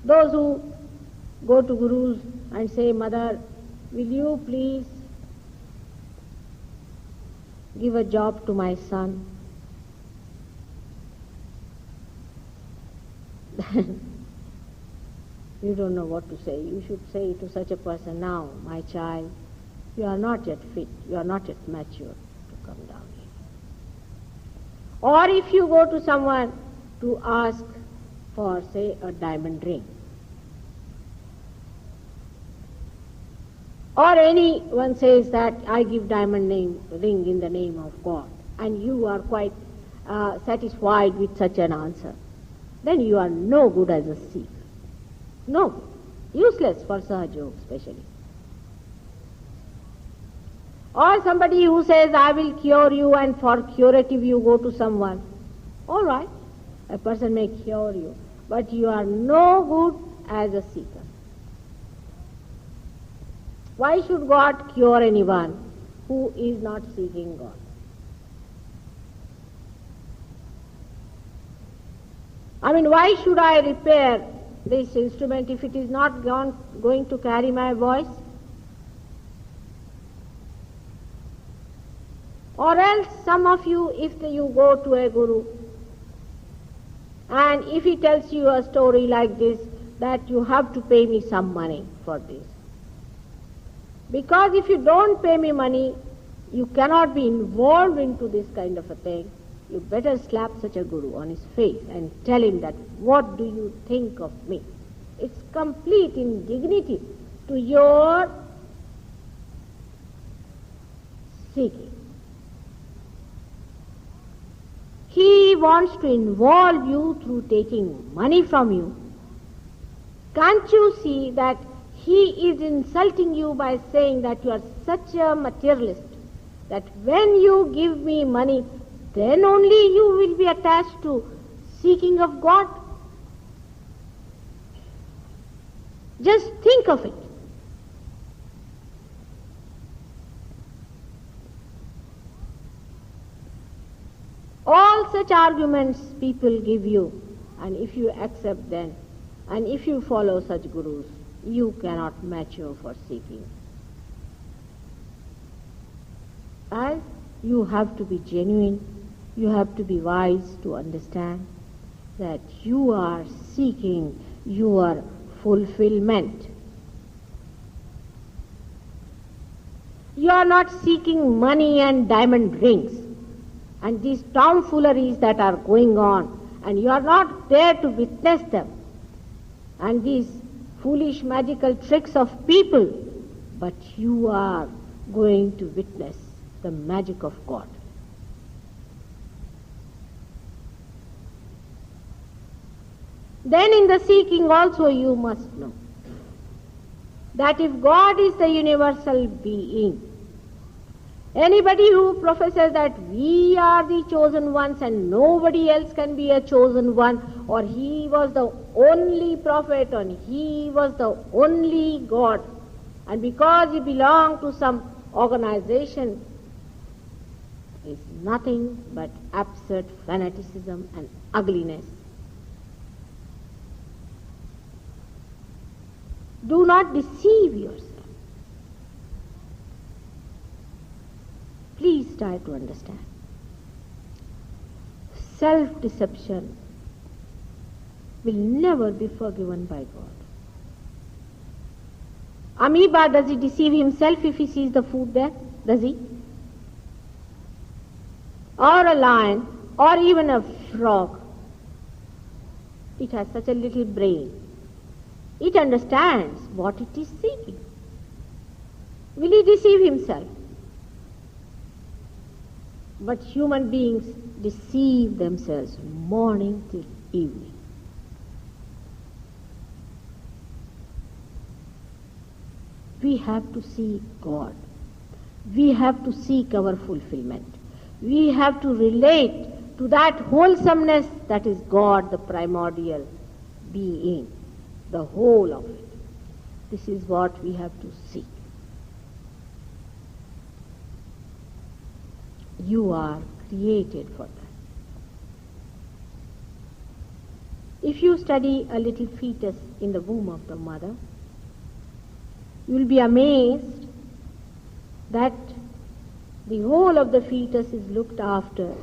Those who go to gurus and say, Mother, will you please give a job to my son? You don't know what to say. You should say to such a person, now, my child, you are not yet fit, you are not yet mature to come down here. Or if you go to someone to ask for, say, a diamond ring, or anyone says that I give diamond ring in the name of God, and you are quite satisfied with such an answer, then you are no good as a Sikh. No, useless for Sahajog especially. Or somebody who says, I will cure you, and for curative you go to someone. All right, a person may cure you, but you are no good as a seeker. Why should God cure anyone who is not seeking God? I mean, why should I repair this instrument if it is not going to carry my voice? Or else some of you, if you go to a guru and if he tells you a story like this, that you have to pay me some money for this. Because if you don't pay me money, you cannot be involved into this kind of a thing. You better slap such a guru on his face and tell him that, what do you think of me? It's complete indignity to your seeking. He wants to involve you through taking money from you. Can't you see that he is insulting you by saying that you are such a materialist, that when you give me money, then only you will be attached to seeking of God? Just think of it. All such arguments people give you, and if you accept them, and if you follow such gurus, you cannot mature for seeking. As you have to be genuine, you have to be wise to understand that you are seeking your fulfillment. You are not seeking money and diamond rings and these tomfooleries that are going on, and you are not there to witness them, and these foolish magical tricks of people, but you are going to witness the magic of God. Then in the seeking also you must know that if God is the universal being, anybody who professes that we are the chosen ones and nobody else can be a chosen one, or he was the only prophet and he was the only God, and because he belonged to some organization, is nothing but absurd fanaticism and ugliness. Do not deceive yourself. Please try to understand. Self-deception will never be forgiven by God. Amoeba, does he deceive himself if he sees the food there? Does he? Or a lion, or even a frog. It has such a little brain. It understands what it is seeking. Will he deceive himself? But human beings deceive themselves morning till evening. We have to seek God. We have to seek our fulfillment. We have to relate to that wholesomeness that is God, the primordial being, the whole of it. This is what we have to seek. You are created for that. If you study a little fetus in the womb of the mother, you will be amazed that the whole of the fetus is looked after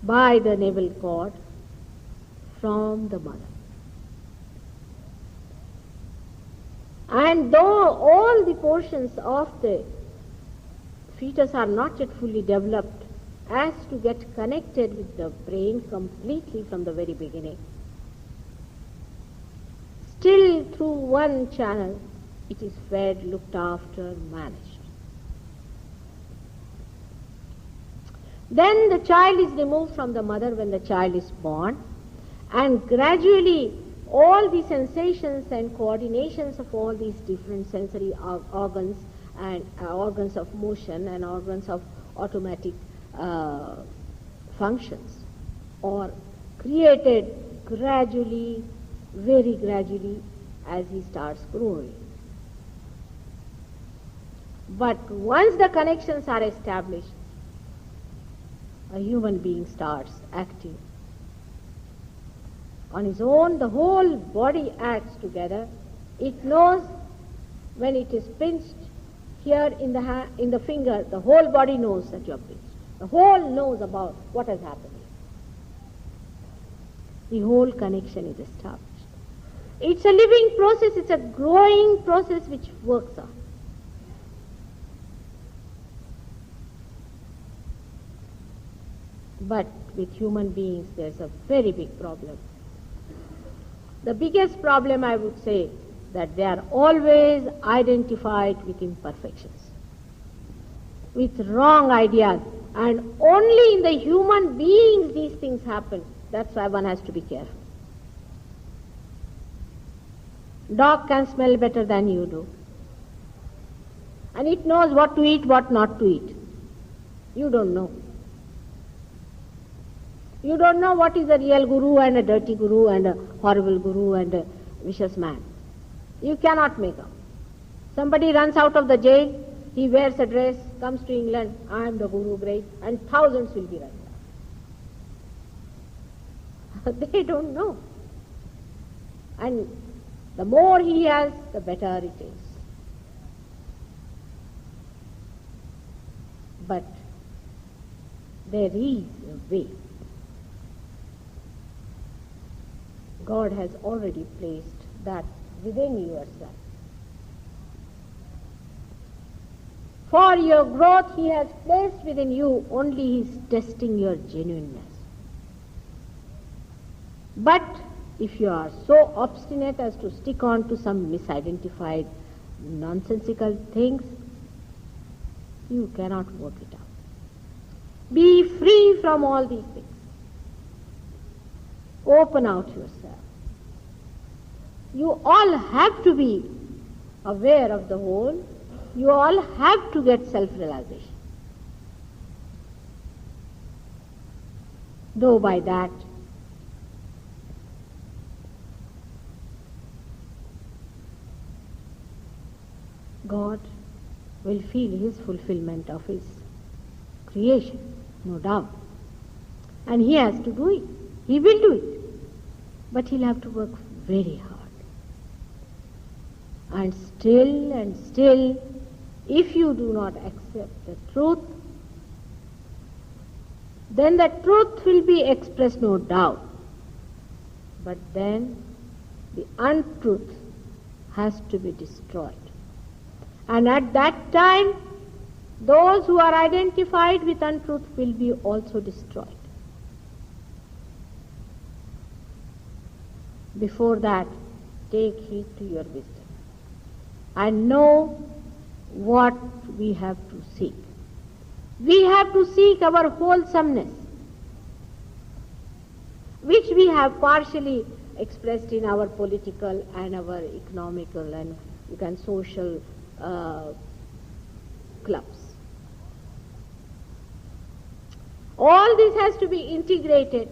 by the navel cord from the mother. And though all the portions of the fetus are not yet fully developed as to get connected with the brain completely from the very beginning, still through one channel it is fed, looked after, managed. Then the child is removed from the mother when the child is born, and gradually all the sensations and coordinations of all these different sensory organs and organs of motion and organs of automatic functions are created gradually, very gradually, as he starts growing. But once the connections are established, a human being starts acting. On his own, the whole body acts together. It knows when it is pinched here in the finger, the whole body knows that you are pinched. The whole knows about what has happened. The whole connection is established. It's a living process, it's a growing process which works on. But with human beings, there's a very big problem. The biggest problem, I would say, that they are always identified with imperfections, with wrong ideas, and only in the human beings these things happen. That's why one has to be careful. Dog can smell better than you do, and it knows what to eat, what not to eat. You don't know. You don't know what is a real guru and a dirty guru and a horrible guru and a vicious man. You cannot make out. Somebody runs out of the jail, he wears a dress, comes to England, I am the guru, great, and thousands will be running out. They don't know. And the more he has, the better it is. But there is a way. God has already placed that within yourself. For your growth, He has placed within you, only He is testing your genuineness. But if you are so obstinate as to stick on to some misidentified, nonsensical things, you cannot work it out. Be free from all these things. Open out yourself. You all have to be aware of the whole. You all have to get self-realization. Though by that, God will feel His fulfillment of His creation, no doubt. And He has to do it. He will do it. But He'll have to work very hard. And still, if you do not accept the truth, then the truth will be expressed, no doubt. But then the untruth has to be destroyed. And at that time, those who are identified with untruth will be also destroyed. Before that, take heed to your wisdom and know what we have to seek. We have to seek our wholesomeness, which we have partially expressed in our political and our economical and social clubs. All this has to be integrated.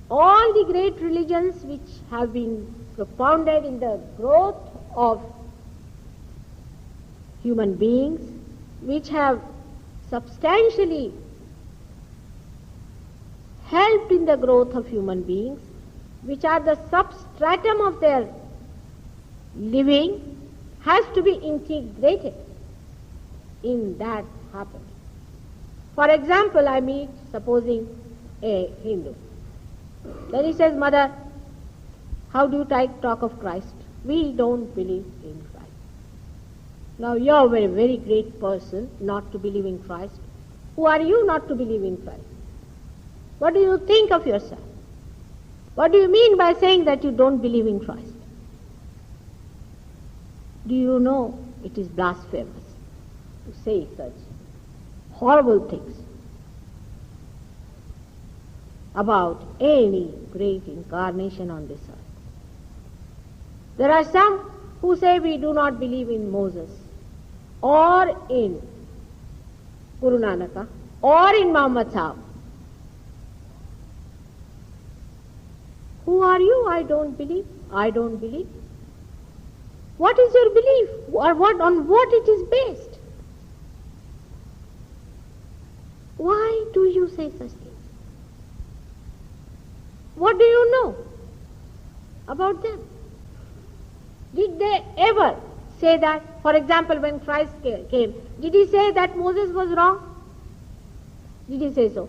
All the great religions which have been propounded in the growth of human beings, which have substantially helped in the growth of human beings, which are the substratum of their living, has to be integrated in that happening. For example, I meet, supposing, a Hindu. Then he says, Mother, how do you talk of Christ? We don't believe in Christ. Now you are a very, very great person not to believe in Christ. Who are you not to believe in Christ? What do you think of yourself? What do you mean by saying that you don't believe in Christ? Do you know it is blasphemous to say such horrible things about any great incarnation on this earth? There are some who say we do not believe in Moses or in Guru Nanak or in Muhammad Sahib. Who are you? I don't believe. I don't believe. What is your belief? Or on what it is based? Why do you say such things? What do you know about them? Did they ever say that? For example, when Christ came, did he say that Moses was wrong? Did he say so?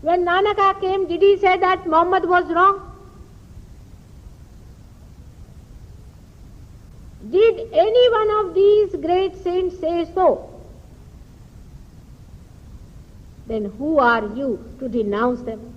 When Nanaka came, did he say that Muhammad was wrong? Did any one of these great saints say so? Then who are you to denounce them?